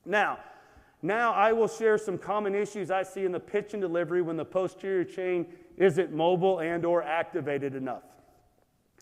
Now I will share some common issues I see in the pitch and delivery when the posterior chain isn't mobile and or activated enough.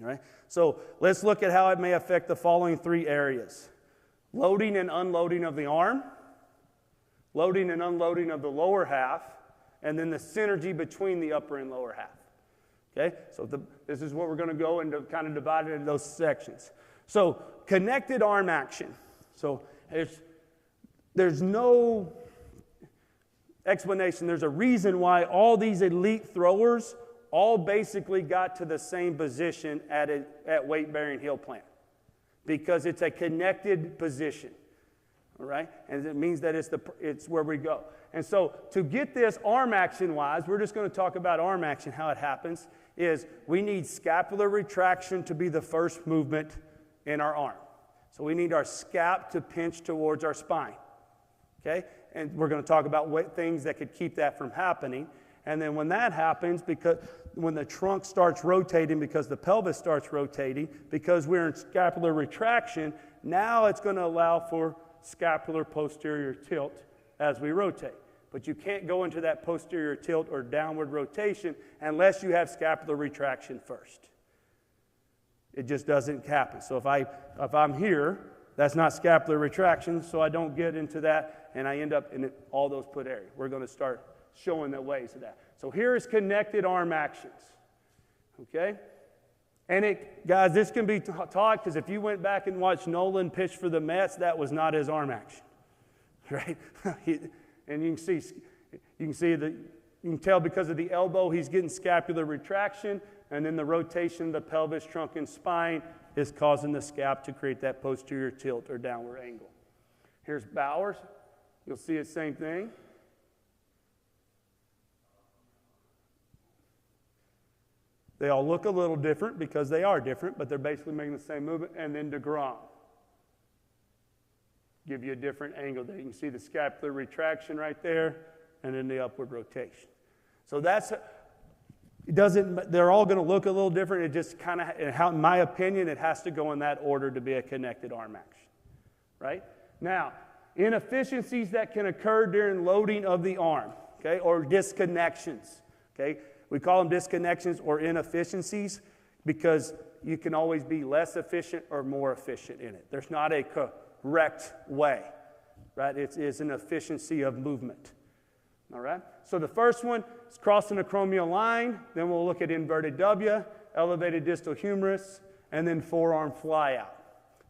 All right? So let's look at how it may affect the following three areas. Loading and unloading of the arm, loading and unloading of the lower half, and then the synergy between the upper and lower half. Okay? So this is what we're going to go and kind of divide it into those sections. So connected arm action. So there's no explanation. There's a reason why all these elite throwers all basically got to the same position at weight-bearing heel plant, because it's a connected position, all right? And it means that it's where we go. And so to get this arm action-wise, we're just going to talk about arm action, how it happens, is we need scapular retraction to be the first movement in our arm. So we need our scap to pinch towards our spine, okay? And we're going to talk about things that could keep that from happening. And then when that happens, because when the trunk starts rotating, because the pelvis starts rotating, because we're in scapular retraction, now it's going to allow for scapular posterior tilt as we rotate. But you can't go into that posterior tilt or downward rotation unless you have scapular retraction first. It just doesn't happen. So if I'm here, that's not scapular retraction, so I don't get into that, and I end up in all those put areas. We're going to start showing the ways of that. So here is connected arm actions, okay? And guys, this can be taught, because if you went back and watched Nolan pitch for the Mets, that was not his arm action, right? And you can tell because of the elbow, he's getting scapular retraction, and then the rotation of the pelvis, trunk, and spine is causing the scap to create that posterior tilt or downward angle. Here's Bowers. You'll see the same thing. They all look a little different because they are different, but they're basically making the same movement. And then DeGrom. Give you a different angle there. You can see the scapular retraction right there, and then the upward rotation. So they're all going to look a little different. It just kind of, in my opinion, it has to go in that order to be a connected arm action, right? Now, inefficiencies that can occur during loading of the arm, okay, or disconnections, okay? We call them disconnections or inefficiencies because you can always be less efficient or more efficient in it. There's not a correct way, right? It's an efficiency of movement, all right? So the first one is crossing the acromial line. Then we'll look at inverted W, elevated distal humerus, and then forearm flyout.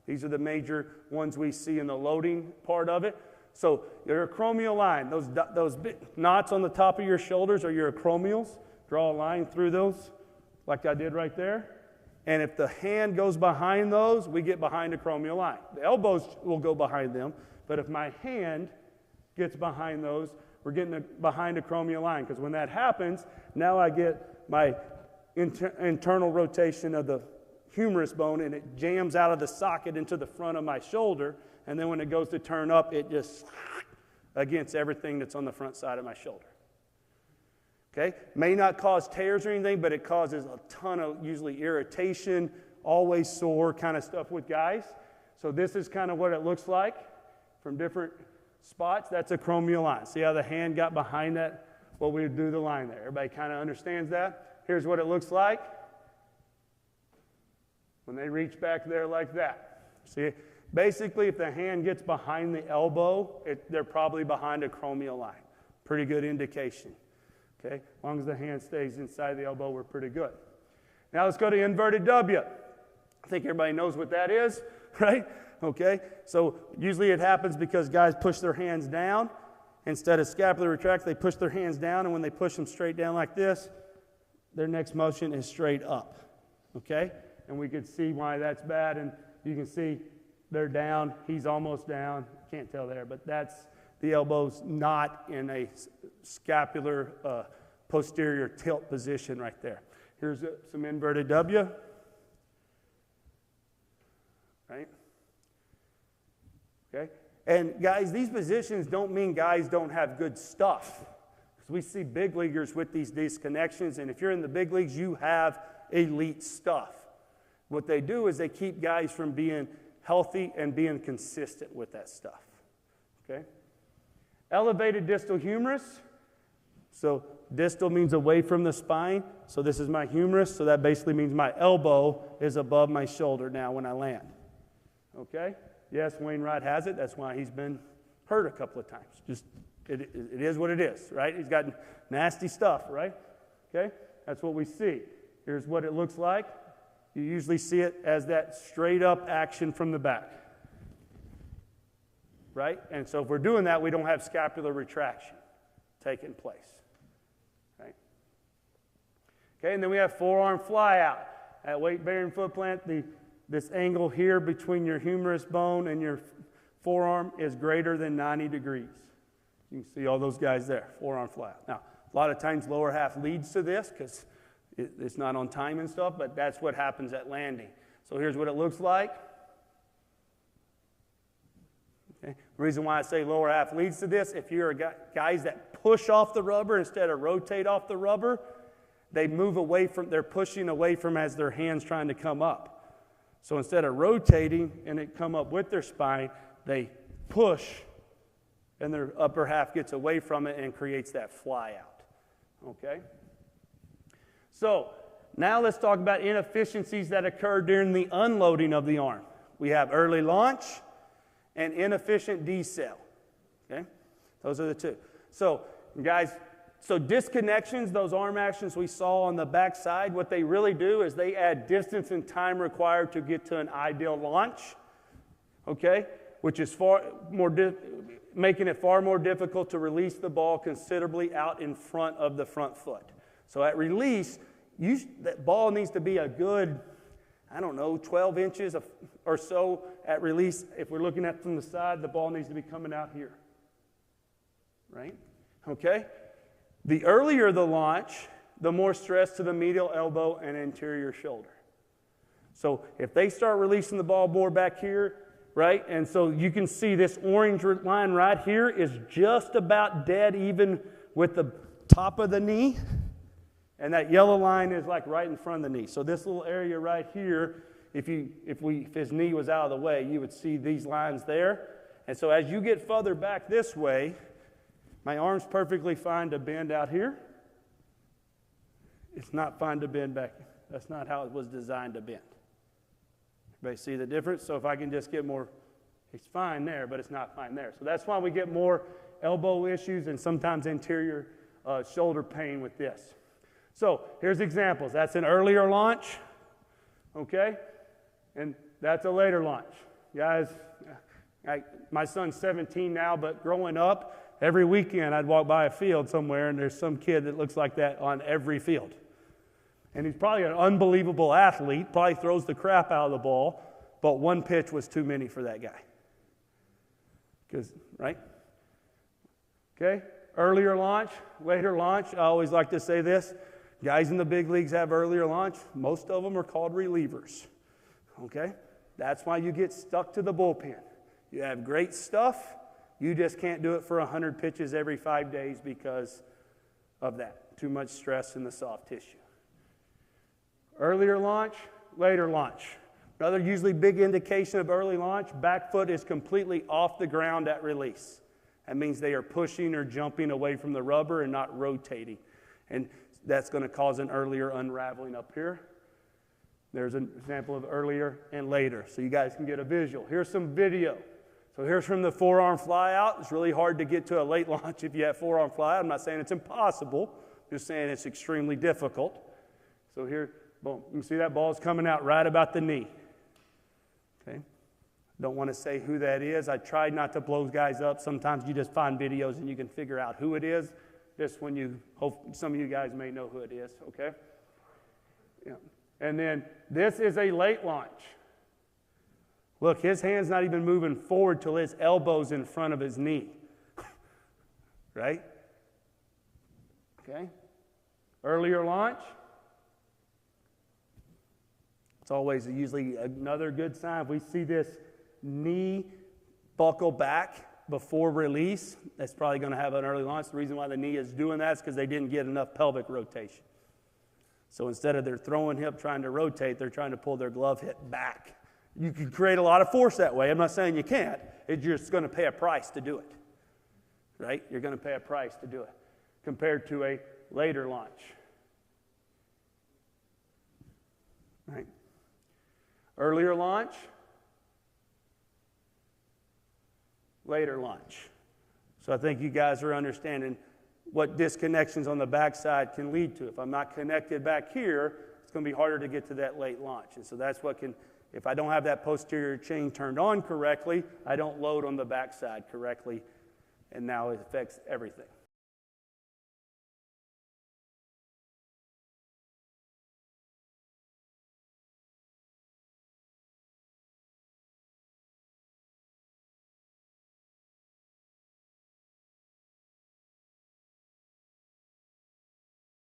These are the major ones we see in the loading part of it. So your acromial line, those big knots on the top of your shoulders are your acromials. Draw a line through those like I did right there. And if the hand goes behind those, we get behind the acromial line. The elbows will go behind them, but if my hand gets behind those, we're getting behind the acromial line, because when that happens, now I get my internal rotation of the humerus bone, and it jams out of the socket into the front of my shoulder, and then when it goes to turn up, it just against everything that's on the front side of my shoulder. Okay? May not cause tears or anything, but it causes a ton of usually irritation, always sore kind of stuff with guys. So this is kind of what it looks like from different spots. That's acromial line. See how the hand got behind that? Well, we do the line there. Everybody kind of understands that? Here's what it looks like when they reach back there like that. See, basically, if the hand gets behind the elbow, they're probably behind a acromial line. Pretty good indication. Okay, as long as the hand stays inside the elbow, we're pretty good. Now let's go to inverted W. I think everybody knows what that is, right? Okay, so usually it happens because guys push their hands down. Instead of scapular retract, they push their hands down, and when they push them straight down like this, their next motion is straight up. Okay, and we can see why that's bad, and you can see they're down, he's almost down. Can't tell there, but that's the elbow's not in a scapular posterior tilt position right there. Here's some inverted W. Right? Okay? And guys, these positions don't mean guys don't have good stuff. Because we see big leaguers with these disconnections, and if you're in the big leagues, you have elite stuff. What they do is they keep guys from being healthy and being consistent with that stuff. Okay? Elevated distal humerus. So distal means away from the spine. So this is my humerus. So that basically means my elbow is above my shoulder now when I land. Okay? Yes, Wainwright has it. That's why he's been hurt a couple of times. Just it is what it is, right? He's got nasty stuff, right? Okay? That's what we see. Here's what it looks like. You usually see it as that straight up action from the back. Right? And so if we're doing that, we don't have scapular retraction taking place. Right? Okay, and then we have forearm flyout. At weight-bearing foot plant, this angle here between your humerus bone and your forearm is greater than 90 degrees. You can see all those guys there, forearm flyout. Now, a lot of times lower half leads to this because it's not on time and stuff, but that's what happens at landing. So here's what it looks like. Okay. The reason why I say lower half leads to this, if you're guys that push off the rubber instead of rotate off the rubber, they move away from, they're pushing away from as their hand's trying to come up. So instead of rotating and it come up with their spine, they push and their upper half gets away from it and creates that fly out. Okay? So now let's talk about inefficiencies that occur during the unloading of the arm. We have early launch and inefficient decel. Okay? Those are the two. So guys, so disconnections, those arm actions we saw on the back side, what they really do is they add distance and time required to get to an ideal launch, okay, which is far more making it far more difficult to release the ball considerably out in front of the front foot. So at release, that ball needs to be a good, 12 inches or so at release. If we're looking at from the side, the ball needs to be coming out here, right? Okay? The earlier the launch, the more stress to the medial elbow and anterior shoulder. So if they start releasing the ball more back here, right, and so you can see this orange line right here is just about dead even with the top of the knee, and that yellow line is like right in front of the knee. So this little area right here, if his knee was out of the way, you would see these lines there. And so as you get further back this way, my arm's perfectly fine to bend out here. It's not fine to bend back. That's not how it was designed to bend. Everybody see the difference? So if I can just get more, it's fine there, but it's not fine there. So that's why we get more elbow issues and sometimes anterior shoulder pain with this. So here's examples. That's an earlier launch, okay? And that's a later launch. Guys, my son's 17 now, but growing up, every weekend I'd walk by a field somewhere and there's some kid that looks like that on every field. And he's probably an unbelievable athlete, probably throws the crap out of the ball, but one pitch was too many for that guy. Right? Okay? Earlier launch, later launch. I always like to say this. Guys in the big leagues have earlier launch. Most of them are called relievers. Okay? That's why you get stuck to the bullpen. You have great stuff. You just can't do it for 100 pitches every 5 days because of that. Too much stress in the soft tissue. Earlier launch, later launch. Another usually big indication of early launch, back foot is completely off the ground at release. That means they are pushing or jumping away from the rubber and not rotating. And that's going to cause an earlier unraveling up here. There's an example of earlier and later, so you guys can get a visual. Here's some video. So here's from the forearm flyout. It's really hard to get to a late launch if you have forearm flyout. I'm not saying it's impossible, just saying it's extremely difficult. So here, boom, you can see that ball's coming out right about the knee. Okay? Don't want to say who that is. I tried not to blow guys up. Sometimes you just find videos and you can figure out who it is. This one, you hope some of you guys may know who it is, okay? Yeah. And then this is a late launch. Look, his hand's not even moving forward till his elbow's in front of his knee. Right? Okay? Earlier launch. It's always usually another good sign. If we see this knee buckle back before release, that's probably going to have an early launch. The reason why the knee is doing that is because they didn't get enough pelvic rotation. So instead of their throwing hip trying to rotate, they're trying to pull their glove hip back. You can create a lot of force that way. I'm not saying you can't. It's just going to pay a price to do it. right? You're going to pay a price to do it compared to a later launch, right? Earlier launch, later launch. So I think you guys are understanding what disconnections on the backside can lead to. If I'm not connected back here, it's going to be harder to get to that late launch. And so that's what can, if I don't have that posterior chain turned on correctly, I don't load on the backside correctly, and now it affects everything.